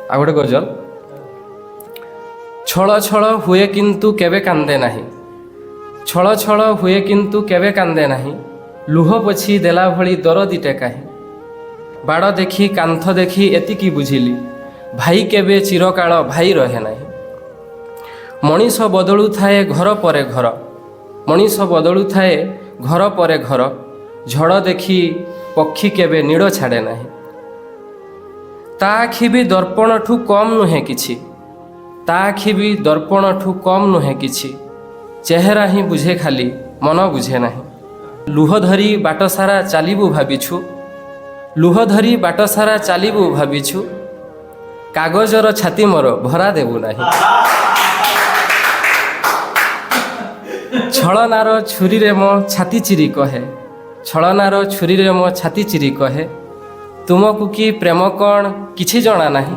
आ गोटे गजल। छଳ छଳ हुए किंतु केबे कांदे नाही, छଳ छଳ हुए किंतु केबे कांदे नाही, लुह पोछि देला भଳି दरदीटे काहे, बाड़ देखी कांथ देखी एतिकी बुझिली, भाई केबे चिरकाल भाई रहे नाही। मनीष बदलु थाए घर परे घर, मनीष बदलु थाए घर परे घर, झड़ देखी पक्षी केबे नीड़ छाड़े नाही। ता आखि भी दर्पण ठू कम नुहे किछि, ता आखि भी दर्पण ठू कम नुहे किछि, चेहरा ही बुझे खाली मन बुझे नाही। लुह धरी बाट सारा चालिबु भाबिछु, लुह धरी बाट सारा चालिबु भाबिछु, कागजर छाती मोर भरा देबु नाही। छलनार छुरी रे मो छाती चिरी कहे, छलनार छुरी रे मो छाती चिरी कहे, तुमको कि प्रेम कौन किछि जଣା नाही।